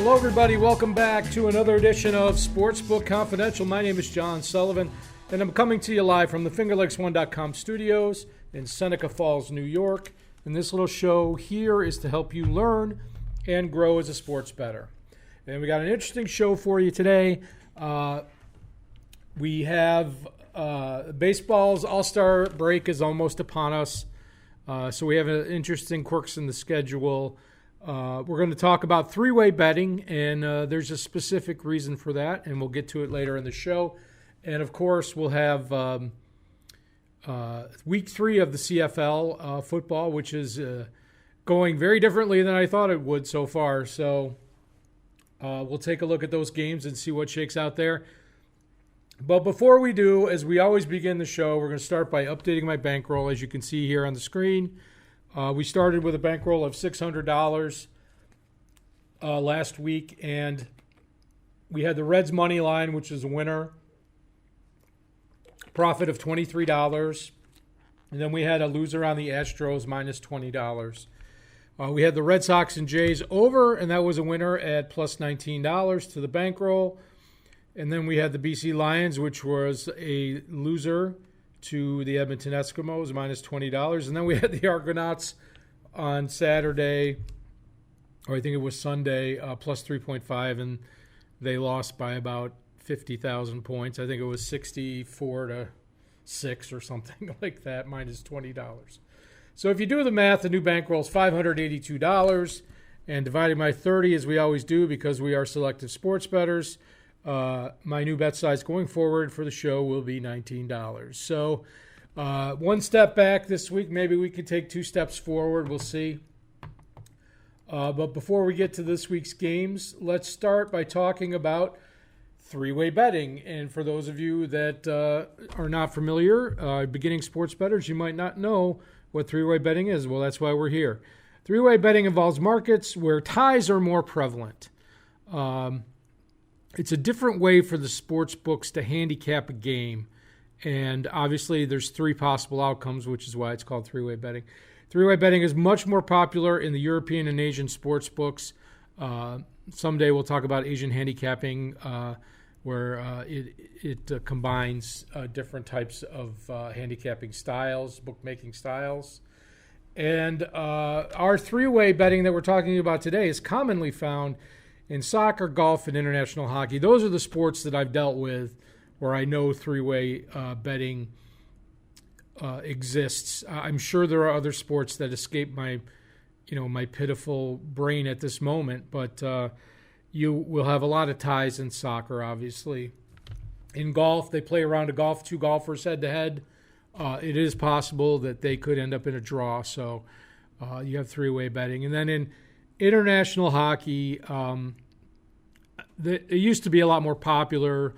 Hello, everybody. Welcome back to another edition of Sportsbook Confidential. My name is John Sullivan, and I'm coming to you live from the FingerLakes1.com studios in Seneca Falls, New York. And this little show here is to help you learn and grow as a sports bettor. And we got an interesting show for you today. We have baseball's All-Star break is almost upon us, so we have interesting quirks in the schedule. We're going to talk about three-way betting, and there's a specific reason for that, and we'll get to it later in the show. And, of course, we'll have Week 3 of the CFL football, which is going very differently than I thought it would so far. So we'll take a look at those games and see what shakes out there. But before we do, as we always begin the show, we're going to start by updating my bankroll, as you can see here on the screen. We started with a bankroll of $600 last week, and we had the Reds money line, which is a winner, profit of $23. And then we had a loser on the Astros, minus $20. We had the Red Sox and Jays over, and that was a winner at plus $19 to the bankroll. And then we had the BC Lions, which was a loser to the Edmonton Eskimos, minus $20. And then we had the Argonauts on Saturday, or I think it was Sunday, plus 3.5, and they lost by about 50,000 points. I think it was 64-6 or something like that, minus $20. So if you do the math, the new bankroll is $582, and divided by 30, as we always do, because we are selective sports bettors, my new bet size going forward for the show will be $19. So one step back this week. Maybe we could take two steps forward. We'll see. But before we get to this week's games, let's start by talking about three-way betting. And for those of you that are not familiar, beginning sports bettors, you might not know what three-way betting is. Well, that's why we're here. Three-way betting involves markets where ties are more prevalent. It's a different way for the sports books to handicap a game. And obviously there's three possible outcomes, which is why it's called three-way betting. Three-way betting is much more popular in the European and Asian sports books. Someday we'll talk about Asian handicapping, where it combines different types of handicapping styles, bookmaking styles. And our three-way betting that we're talking about today is commonly found in soccer, golf, and international hockey. Those are the sports that I've dealt with where I know three-way betting exists. I'm sure there are other sports that escape my pitiful brain at this moment, but you will have a lot of ties in soccer, obviously. In golf, they play a round of golf, two golfers head-to-head. It is possible that they could end up in a draw, so you have three-way betting. And then in international hockey, it used to be a lot more popular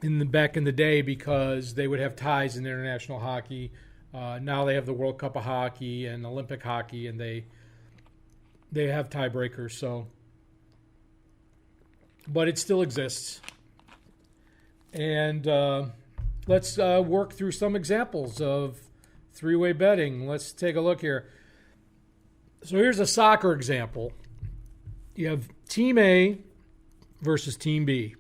back in the day because they would have ties in international hockey. Now they have the World Cup of Hockey and Olympic hockey, and they have tiebreakers. So, but it still exists. And let's work through some examples of three-way betting. Let's take a look here. So here's a soccer example. You have Team A versus Team B.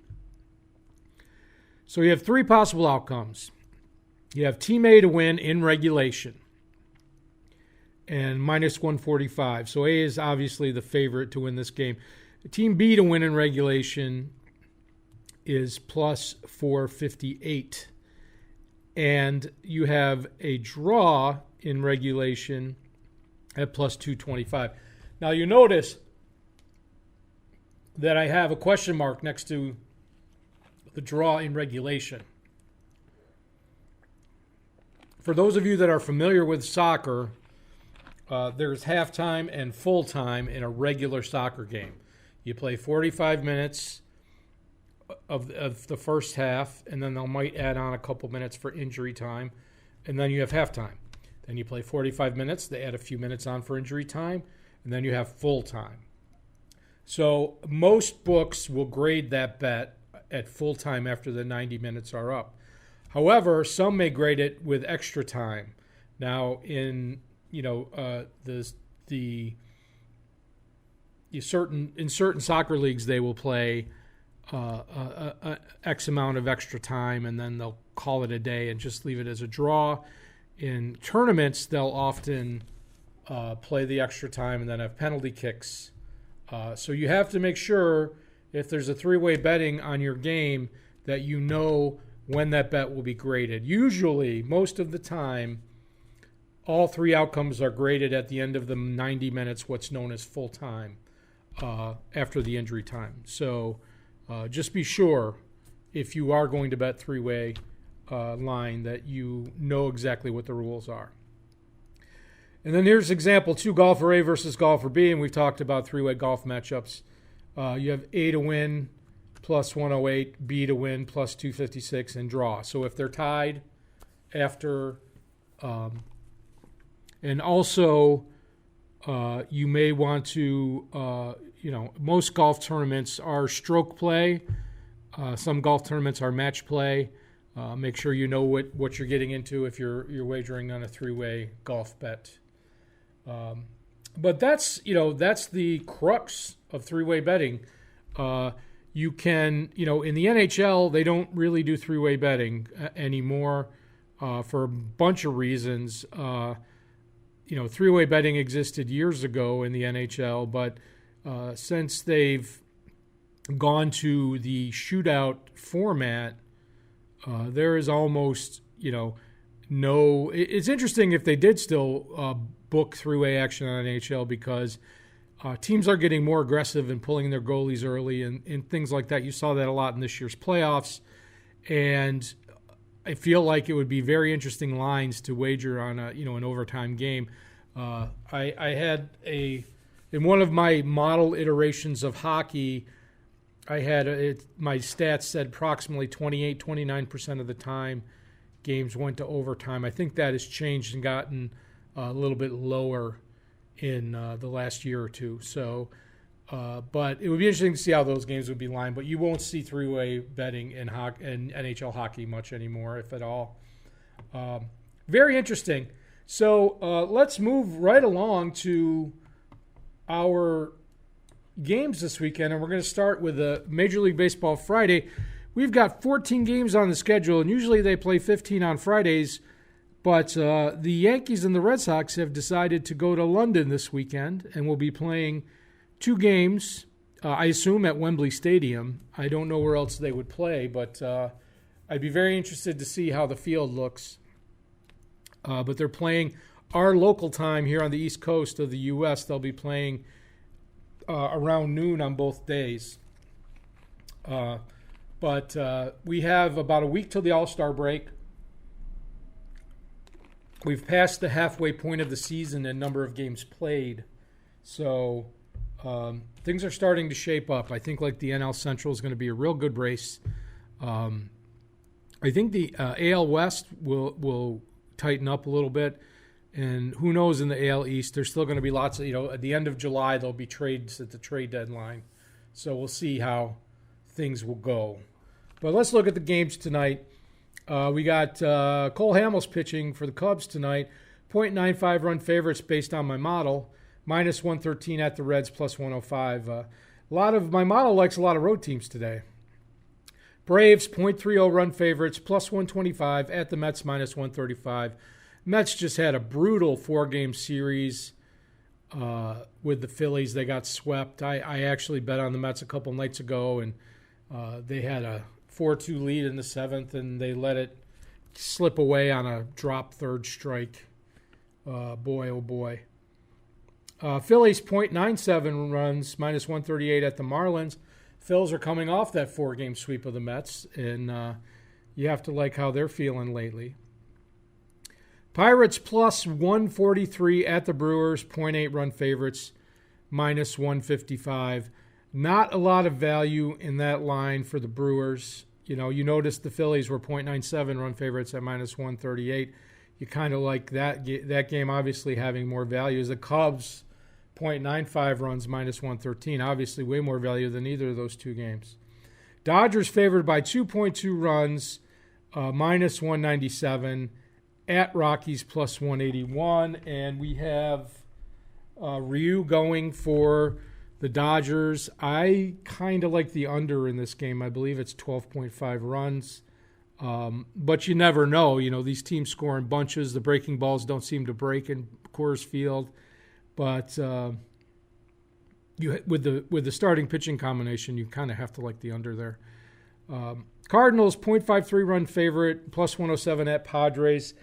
So you have three possible outcomes. You have Team A to win in regulation and minus 145. So A is obviously the favorite to win this game. Team B to win in regulation is plus 458. And you have a draw in regulation at plus 225. Now you notice that I have a question mark next to the draw in regulation. For those of you that are familiar with soccer, there's halftime and full time in a regular soccer game. You play 45 minutes of the first half, and then they might add on a couple minutes for injury time, and then you have halftime. Then you play 45 minutes, they add a few minutes on for injury time, and then you have full time. So most books will grade that bet at full time after the 90 minutes are up. However, some may grade it with extra time. Now, in the in certain soccer leagues they will play X amount of extra time, and then they'll call it a day and just leave it as a draw. In tournaments, they'll often play the extra time and then have penalty kicks. So you have to make sure if there's a three-way betting on your game that you know when that bet will be graded. Usually, most of the time, all three outcomes are graded at the end of the 90 minutes, what's known as full time, after the injury time. So just be sure if you are going to bet three-way line that you know exactly what the rules are. And then here's example 2, golfer A versus golfer B, and we've talked about three-way golf matchups. You have A to win plus 108, B to win plus 256, and draw. So if they're tied after, and also you may want to, most golf tournaments are stroke play. Some golf tournaments are match play. Make sure you know what you're getting into if you're wagering on a three-way golf bet. But that's the crux of three-way betting. You can, in the NHL, they don't really do three-way betting anymore for a bunch of reasons. Three-way betting existed years ago in the NHL, but since they've gone to the shootout format, there is almost, no. It's interesting if they did still book three-way action on NHL because teams are getting more aggressive and pulling their goalies early and things like that. You saw that a lot in this year's playoffs, and I feel like it would be very interesting lines to wager on an overtime game. I had in one of my model iterations of hockey, I had my stats said approximately 29% of the time games went to overtime. I think that has changed and gotten a little bit lower in the last year or two. So, but it would be interesting to see how those games would be lined. But you won't see three-way betting in NHL hockey much anymore, if at all. Very interesting. So let's move right along to our games this weekend, and we're going to start with a Major League Baseball Friday. We've got 14 games on the schedule, and usually they play 15 on Fridays, but the Yankees and the Red Sox have decided to go to London this weekend, and will be playing 2 games, I assume at Wembley Stadium. I don't know where else they would play, but I'd be very interested to see how the field looks. But they're playing our local time here on the East Coast of the U.S. They'll be playing around noon on both days. But we have about a week till the All-Star break. We've passed the halfway point of the season and number of games played. So things are starting to shape up. I think like the NL Central is going to be a real good race. I think the AL West will tighten up a little bit. And who knows in the AL East, there's still going to be lots of, at the end of July, there'll be trades at the trade deadline. So we'll see how things will go. But let's look at the games tonight. We got Cole Hamels pitching for the Cubs tonight. 0.95 run favorites based on my model. Minus 113 at the Reds, plus 105. My model likes a lot of road teams today. Braves, 0.30 run favorites, plus 125 at the Mets, minus 135. Mets just had a brutal 4-game series with the Phillies. They got swept. I actually bet on the Mets a couple nights ago, and they had a 4-2 lead in the 7th, and they let it slip away on a drop third strike. Boy, oh boy. Phillies, 0.97 runs, minus 138 at the Marlins. Phils are coming off that 4-game sweep of the Mets, and you have to like how they're feeling lately. Pirates plus 143 at the Brewers, 0.8 run favorites, minus 155. Not a lot of value in that line for the Brewers. You noticed the Phillies were 0.97 run favorites at minus 138. You kind of like that game obviously having more value. As the Cubs, 0.95 runs, minus 113. Obviously way more value than either of those 2 games. Dodgers favored by 2.2 runs, minus 197. At Rockies, plus 181. And we have Ryu going for The Dodgers, I kind of like the under in this game. I believe it's 12.5 runs. But you never know. These teams score in bunches. The breaking balls don't seem to break in Coors Field. But with the starting pitching combination, you kind of have to like the under there. Cardinals, 0.53 run favorite, plus 107 at Padres.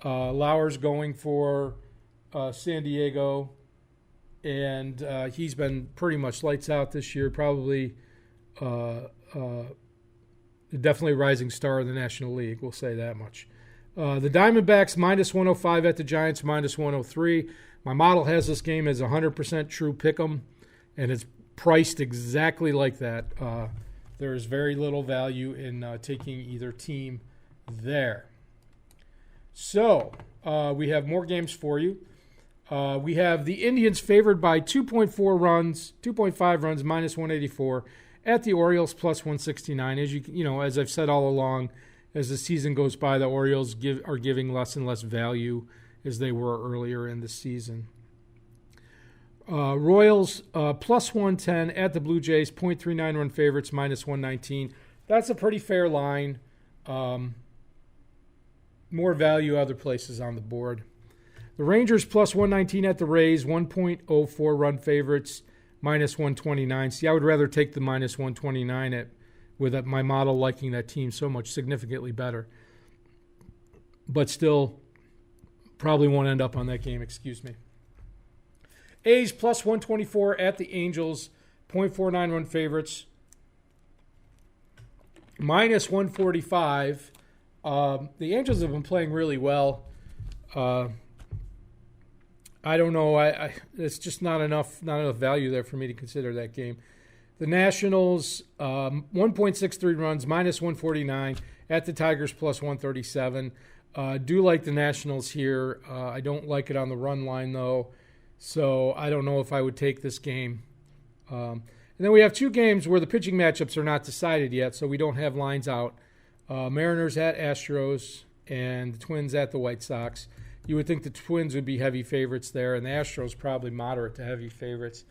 Lauer's going for San Diego. And he's been pretty much lights out this year. Probably definitely a rising star in the National League. We'll say that much. The Diamondbacks, minus 105 at the Giants, minus 103. My model has this game as 100% true pick'em, and it's priced exactly like that. There's very little value in taking either team there. So we have more games for you. We have the Indians favored by 2.5 runs, minus 184 at the Orioles, plus 169. As I've said all along, as the season goes by, the Orioles are giving less and less value as they were earlier in the season. Royals plus 110 at the Blue Jays, 0.39 run favorites, minus 119. That's a pretty fair line. More value other places on the board. The Rangers plus 119 at the Rays, 1.04 run favorites, minus 129. See, I would rather take the minus 129 with my model liking that team so much significantly better. But still, probably won't end up on that game, excuse me. A's plus 124 at the Angels, 0.49 run favorites, minus 145. The Angels have been playing really well. I don't know. It's just not enough value there for me to consider that game. The Nationals, 1.63 runs, minus 149 at the Tigers, plus 137. Do like the Nationals here. I don't like it on the run line, though. So I don't know if I would take this game. And then we have two games where the pitching matchups are not decided yet, so we don't have lines out. Mariners at Astros and the Twins at the White Sox. You would think the Twins would be heavy favorites there, and the Astros probably moderate to heavy favorites.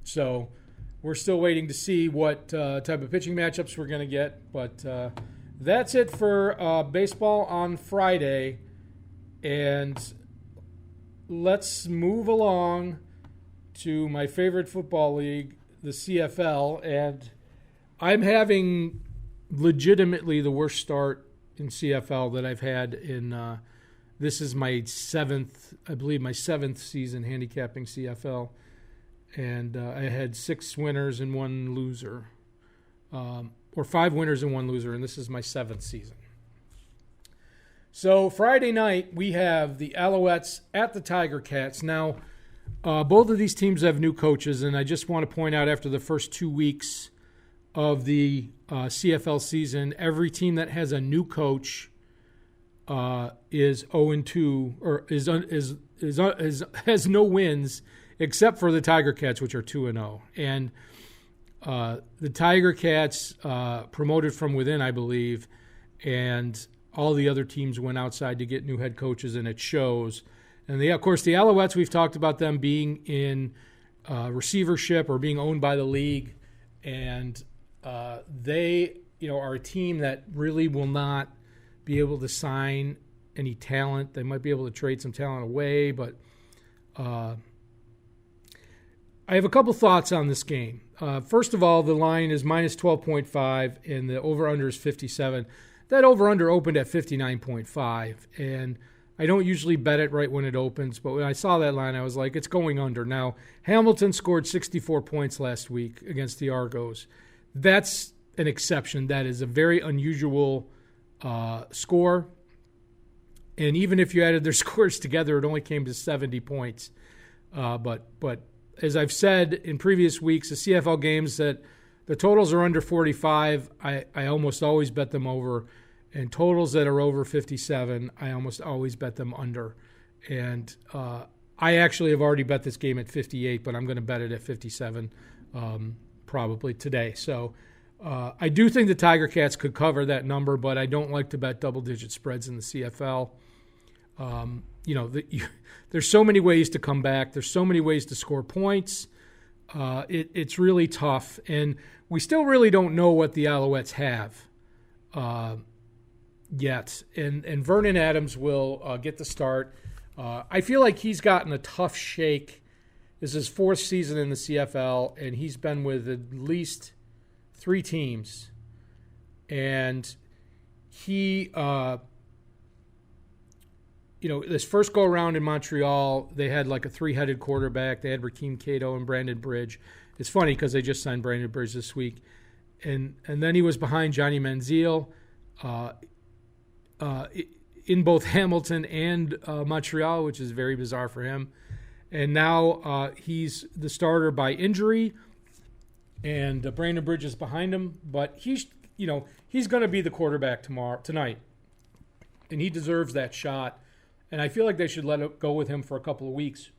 So we're still waiting to see what type of pitching matchups we're going to get. But that's it for baseball on Friday. And let's move along to my favorite football league, the CFL. And I'm having legitimately the worst start in CFL that I've had in this is my seventh season handicapping CFL. And I had 6 winners and 1 loser. Or 5 winners and 1 loser, and this is my 7th season. So Friday night, we have the Alouettes at the Tiger Cats. Now, both of these teams have new coaches, and I just want to point out after the first 2 weeks of the CFL season, every team that has a new coach is 0-2 or has no wins except for the Tiger Cats, which are 2-0. And the Tiger Cats promoted from within, I believe, and all the other teams went outside to get new head coaches, and it shows. And of course, the Alouettes, we've talked about them being in receivership or being owned by the league, and they, are a team that really will not be able to sign any talent. They might be able to trade some talent away, but I have a couple thoughts on this game. First of all, the line is minus 12.5, and the over-under is 57. That over-under opened at 59.5, and I don't usually bet it right when it opens, but when I saw that line, I was like, it's going under. Now, Hamilton scored 64 points last week against the Argos. That's an exception. That is a very unusual score, and even if you added their scores together, it only came to 70 points. But as I've said in previous weeks, the CFL games that the totals are under 45, I almost always bet them over, and totals that are over 57, I almost always bet them under. And I actually have already bet this game at 58, but I'm going to bet it at 57 probably today. So I do think the Tiger Cats could cover that number, but I don't like to bet double-digit spreads in the CFL. There's so many ways to come back. There's so many ways to score points. It's really tough, and we still really don't know what the Alouettes have yet. And Vernon Adams will get the start. I feel like he's gotten a tough shake. This is his fourth season in the CFL, and he's been with at least 3 teams. And he, this first go-around in Montreal, they had like a 3-headed quarterback. They had Rakeem Cato and Brandon Bridge. It's funny because they just signed Brandon Bridge this week. And then he was behind Johnny Manziel in both Hamilton and Montreal, which is very bizarre for him. And now he's the starter by injury, and Brandon Bridge is behind him. But he's going to be the quarterback tonight, and he deserves that shot. And I feel like they should let it go with him for a couple of weeks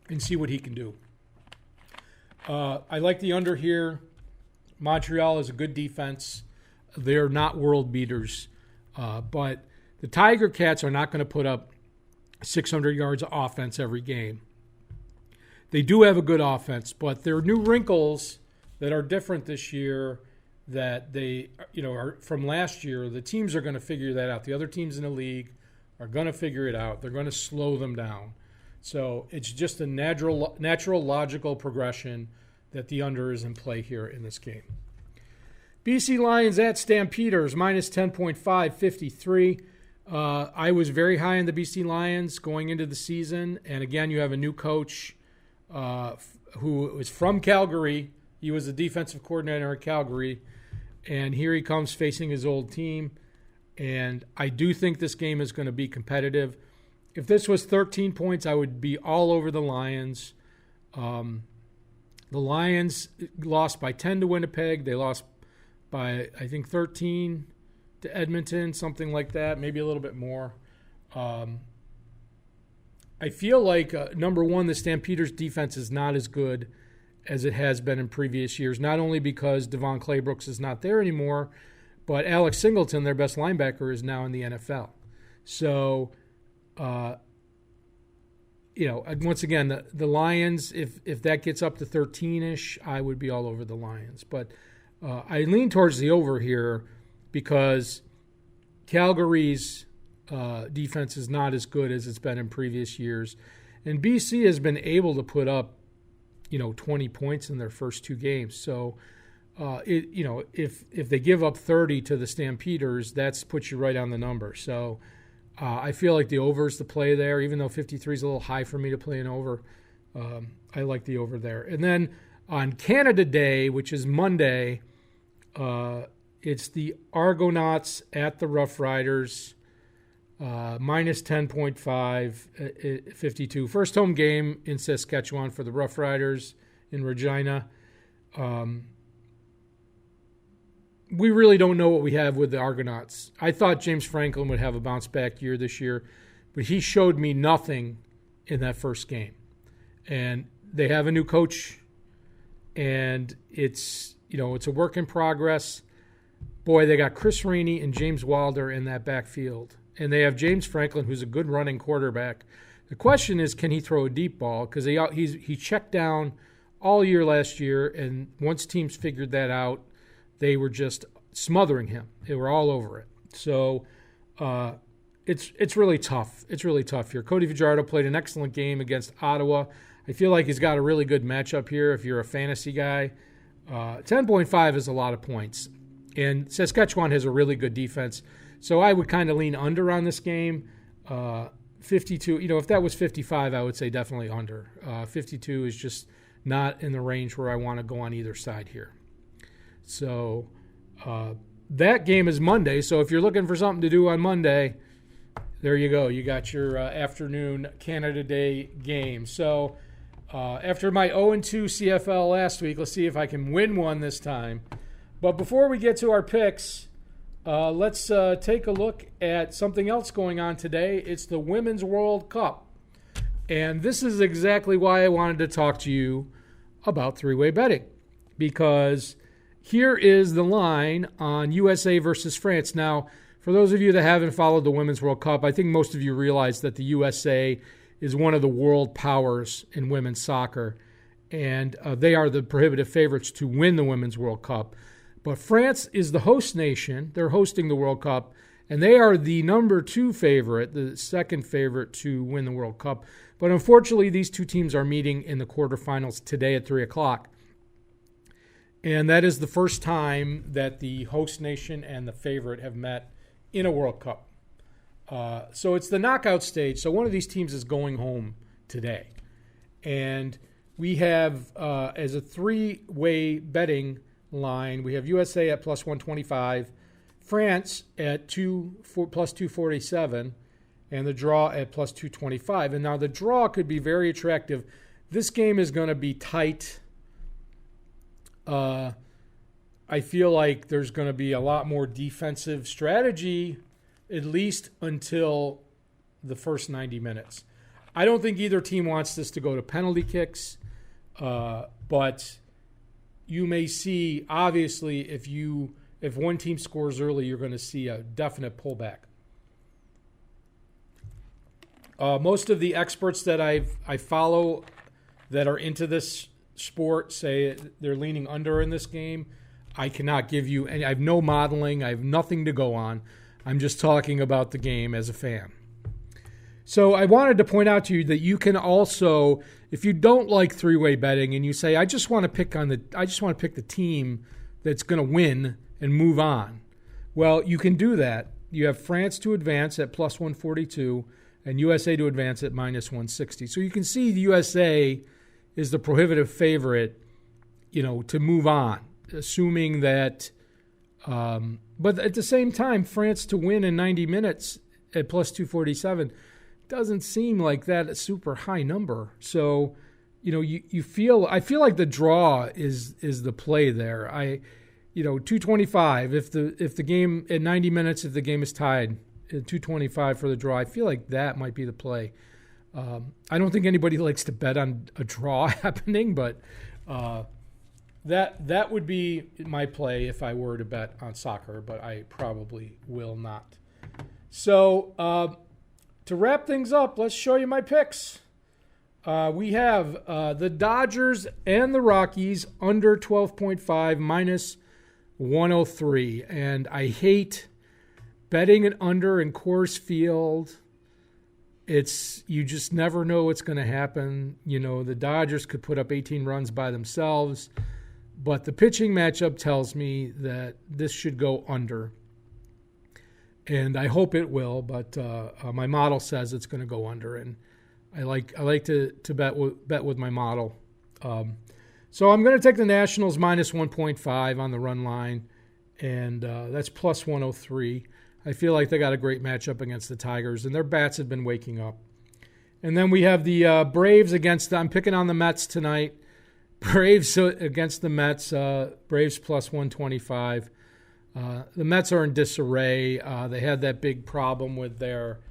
and see what he can do. I like the under here. Montreal is a good defense. They're not world beaters. But the Tiger Cats are not going to put up 600 yards of offense every game. They do have a good offense, but there are new wrinkles that are different this year that they, are from last year. The teams are going to figure that out. The other teams in the league are going to figure it out. They're going to slow them down. So it's just a natural logical progression that the under is in play here in this game. BC Lions at Stampeders, minus 10.5, 53. I was very high on the BC Lions going into the season. And again, you have a new coach who is from Calgary. He was the defensive coordinator at Calgary. And here he comes facing his old team. And I do think this game is going to be competitive. If this was 13 points, I would be all over the Lions. The Lions lost by 10 to Winnipeg. They lost by, I think, 13 to Edmonton, something like that, maybe a little bit more. I feel like, number one, the Stampeders' defense is not as good as it has been in previous years, not only because Devon Claybrooks is not there anymore, but Alex Singleton, their best linebacker, is now in the NFL. So, once again, the Lions, if that gets up to 13-ish, I would be all over the Lions. But I lean towards the over here because Calgary's defense is not as good as it's been in previous years. And BC has been able to put up, 20 points in their first 2 games. So, if they give up 30 to the Stampeders, that puts you right on the number. So I feel like the over is the play there, even though 53 is a little high for me to play an over. I like the over there. And then on Canada Day, which is Monday, it's the Argonauts at the Rough Riders, minus 10.5, 52. First home game in Saskatchewan for the Rough Riders in Regina. We really don't know what we have with the Argonauts. I thought James Franklin would have a bounce-back year this year, but he showed me nothing in that first game. And they have a new coach, and it's a work in progress. Boy, they got Chris Rainey and James Wilder in that backfield. And they have James Franklin, who's a good running quarterback. The question is, can he throw a deep ball? Because he checked down all year last year, and once teams figured that out, they were just smothering him. They were all over it. So it's really tough. It's really tough here. Cody Fajardo played an excellent game against Ottawa. I feel like he's got a really good matchup here if you're a fantasy guy. 10.5 is a lot of points. And Saskatchewan has a really good defense. So I would kind of lean under on this game. 52, if that was 55, I would say definitely under. 52 is just not in the range where I want to go on either side here. So that game is Monday. So if you're looking for something to do on Monday, there you go. You got your afternoon Canada Day game. So after my 0-2 CFL last week, let's see if I can win one this time. But before we get to our picks, let's take a look at something else going on today. It's the Women's World Cup. And this is exactly why I wanted to talk to you about three-way betting. Because here is the line on USA versus France. Now, for those of you that haven't followed the Women's World Cup, I think most of you realize that the USA is one of the world powers in women's soccer. and they are the prohibitive favorites to win the Women's World Cup. But France is the host nation. They're hosting the World Cup, and they are the number 2 favorite, the second favorite to win the World Cup. But unfortunately, these two teams are meeting in the quarterfinals today at 3 o'clock. And that is the first time that the host nation and the favorite have met in a World Cup. So it's the knockout stage. So one of these teams is going home today. And we have, as a 3-way betting line, we have USA at plus 125, France at plus 247, and the draw at plus 225. And now the draw could be very attractive. This game is going to be tight. I feel like there's going to be a lot more defensive strategy, at least until the first 90 minutes. I don't think either team wants this to go to penalty kicks, but you may see, obviously, if one team scores early, you're going to see a definite pullback. Most of the experts that I follow that are into this sport say they're leaning under in this game. I cannot give you any. I have no modeling. I have nothing to go on. I'm just talking about the game as a fan. So I wanted to point out to you that you can also, if you don't like 3-way betting and you say, I just want to pick the team that's going to win and move on. Well, you can do that. You have France to advance at plus 142 and USA to advance at minus 160. So you can see the USA is the prohibitive favorite, to move on, assuming that. But at the same time, France to win in 90 minutes at plus 247 doesn't seem like that a super high number. So, I feel like the draw is the play there. 225 if the game at 90 minutes, if the game is tied, at 225 for the draw, I feel like that might be the play. I don't think anybody likes to bet on a draw happening, but that would be my play if I were to bet on soccer, but I probably will not. So to wrap things up, let's show you my picks. We have the Dodgers and the Rockies under 12.5 minus 103. And I hate betting it under in Coors Field. You just never know what's going to happen. The Dodgers could put up 18 runs by themselves, but the pitching matchup tells me that this should go under. And I hope it will, but my model says it's going to go under, and I like to bet with my model. So I'm going to take the Nationals minus 1.5 on the run line, and that's plus 103. I feel like they got a great matchup against the Tigers, and their bats have been waking up. And then we have the Braves I'm picking on the Mets tonight. Braves against the Mets, Braves plus 125. The Mets are in disarray. They had that big problem with their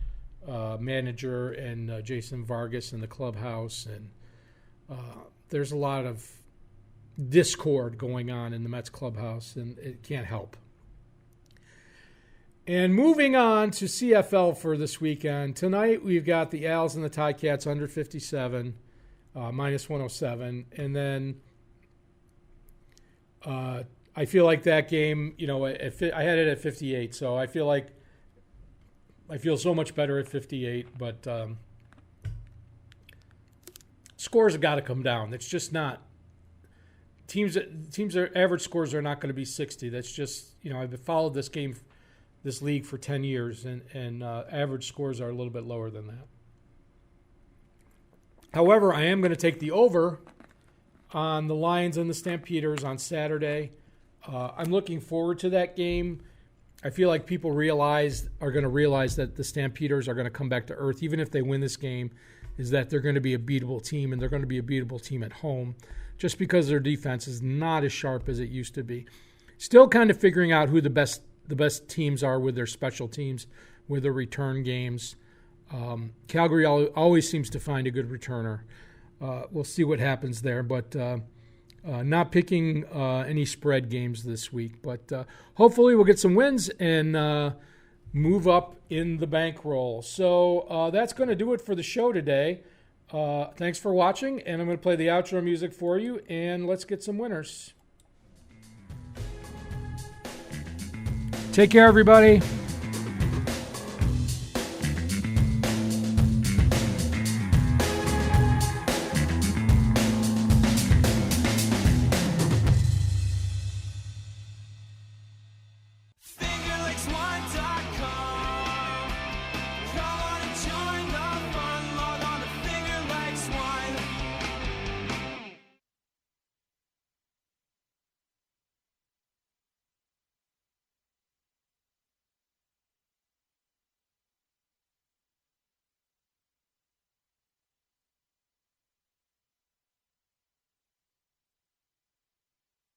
manager and Jason Vargas in the clubhouse, and there's a lot of discord going on in the Mets clubhouse, and it can't help. And moving on to CFL for this weekend, tonight we've got the Als and the Ticats under 57, minus 107, and then I feel like that game, I had it at 58, so I feel so much better at 58, but scores have got to come down. It's just not teams. Their average scores are not going to be 60. That's just I've followed this league for 10 years, and average scores are a little bit lower than that. However, I am going to take the over on the Lions and the Stampeders on Saturday. I'm looking forward to that game. I feel like people are going to realize that the Stampeders are going to come back to earth, even if they win this game, is that they're going to be a beatable team, and they're going to be a beatable team at home, just because their defense is not as sharp as it used to be. Still kind of figuring out who the best teams are with their special teams, with their return games. Calgary always seems to find a good returner. We'll see what happens there, but not picking any spread games this week. But hopefully we'll get some wins and move up in the bankroll. So that's going to do it for the show today. Thanks for watching, and I'm going to play the outro music for you, and let's get some winners. Take care, everybody.